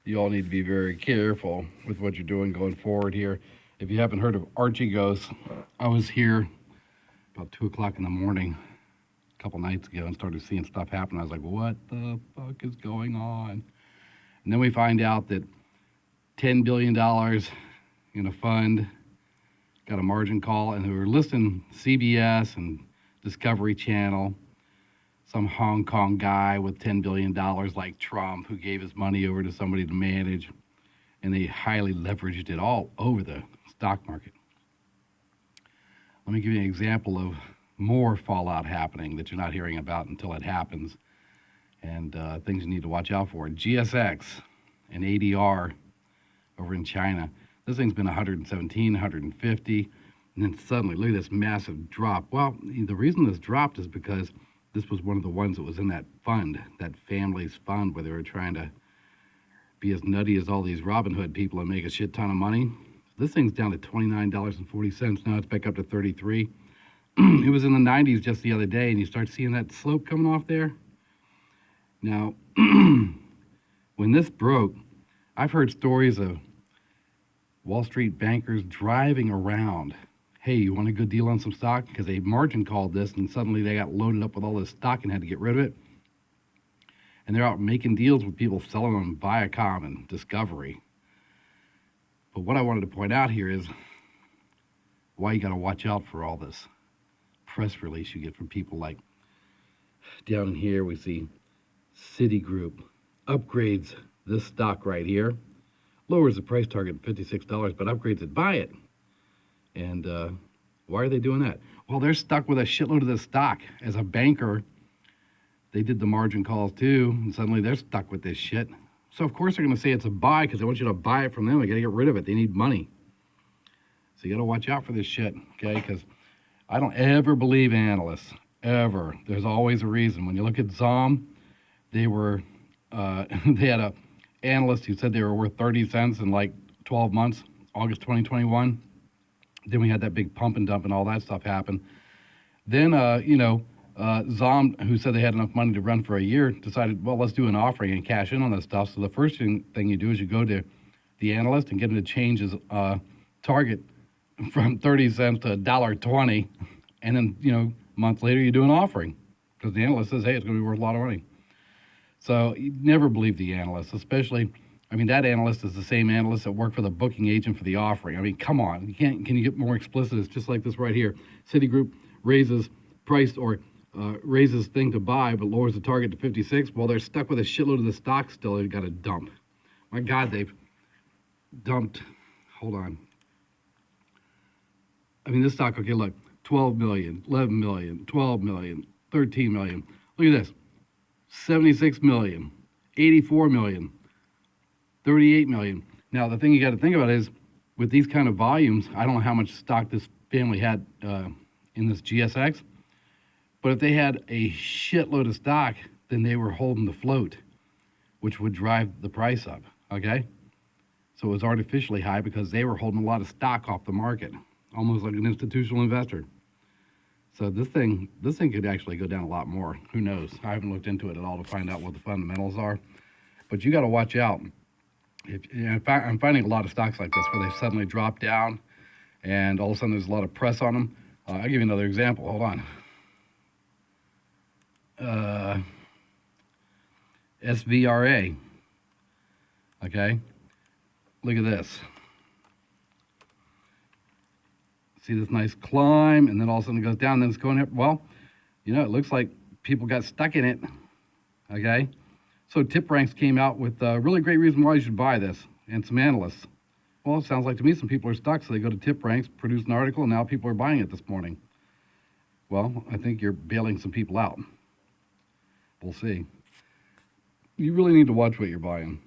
you all need to be very careful with what you're doing going forward here. If you haven't heard of Archie Ghosts, I was here about 2 o'clock in the morning a couple nights ago and started seeing stuff happen. I was like, what the fuck is going on? And then we find out that $10 billion in a fund got a margin call, and they were listing CBS and Discovery Channel, some Hong Kong guy with $10 billion like Trump who gave his money over to somebody to manage, and they highly leveraged it all over the stock market. Let me give you an example of more fallout happening that you're not hearing about until it happens, and things you need to watch out for. GSX and ADR over in China. This thing's been 117, 150, and then suddenly, look at this massive drop. Well, the reason this dropped is because this was one of the ones that was in that fund, that family's fund, where they were trying to be as nutty as all these Robin Hood people and make a shit ton of money. This thing's down to $29.40. Now it's back up to 33. It was in the 90s just the other day, and you start seeing that slope coming off there. Now, when this broke, I've heard stories of Wall Street bankers driving around. Hey, you want a good deal on some stock? Because they margin called this, and suddenly they got loaded up with all this stock and had to get rid of it. And they're out making deals with people selling them Viacom and Discovery. But what I wanted to point out here is why you got to watch out for all this press release you get from people like, down here we see Citigroup upgrades this stock right here, lowers the price target to $56, but upgrades it, buy it. And why are they doing that? Well, they're stuck with a shitload of this stock. As a banker, they did the margin calls too, and suddenly they're stuck with this shit. So of course they're going to say it's a buy because they want you to buy it from them. They got to get rid of it. They need money. So you got to watch out for this shit, okay? Because I don't ever believe analysts, ever. There's always a reason. When you look at ZOM, they were they had a analyst who said they were worth 30 cents in like 12 months, August 2021. Then we had that big pump and dump and all that stuff happen. Then, ZOM, who said they had enough money to run for a year, decided, well, let's do an offering and cash in on this stuff. So the first thing you do is you go to the analyst and get him to change his target from 30 cents to $1.20. And then, a month later, you do an offering because the analyst says, hey, it's going to be worth a lot of money. So you never believe the analyst, especially, that analyst is the same analyst that worked for the booking agent for the offering. Come on, can you get more explicit? It's just like this right here. Citigroup raises price or raises thing to buy, but lowers the target to 56. Well, they're stuck with a shitload of the stock still. They've got to dump. My God, they've dumped. Hold on. This stock, okay, look, 12 million, 11 million, 12 million, 13 million. Look at this. 76 million, 84 million, 38 million. Now, the thing you got to think about is, with these kind of volumes, I don't know how much stock this family had in this GSX, but if they had a shitload of stock, then they were holding the float, which would drive the price up, okay? So it was artificially high because they were holding a lot of stock off the market, almost like an institutional investor. So this thing could actually go down a lot more. Who knows? I haven't looked into it at all to find out what the fundamentals are. But you got to watch out. I'm finding a lot of stocks like this where they suddenly drop down, and all of a sudden there's a lot of press on them. I'll give you another example. Hold on. SVRA. Okay. Look at this. See this nice climb, and then all of a sudden it goes down, then it's going up. Well, it looks like people got stuck in it, okay? So Tip Ranks came out with a really great reason why you should buy this, and some analysts. Well, it sounds like to me some people are stuck, so they go to Tip Ranks, produce an article, and now people are buying it this morning. Well, I think you're bailing some people out. We'll see. You really need to watch what you're buying.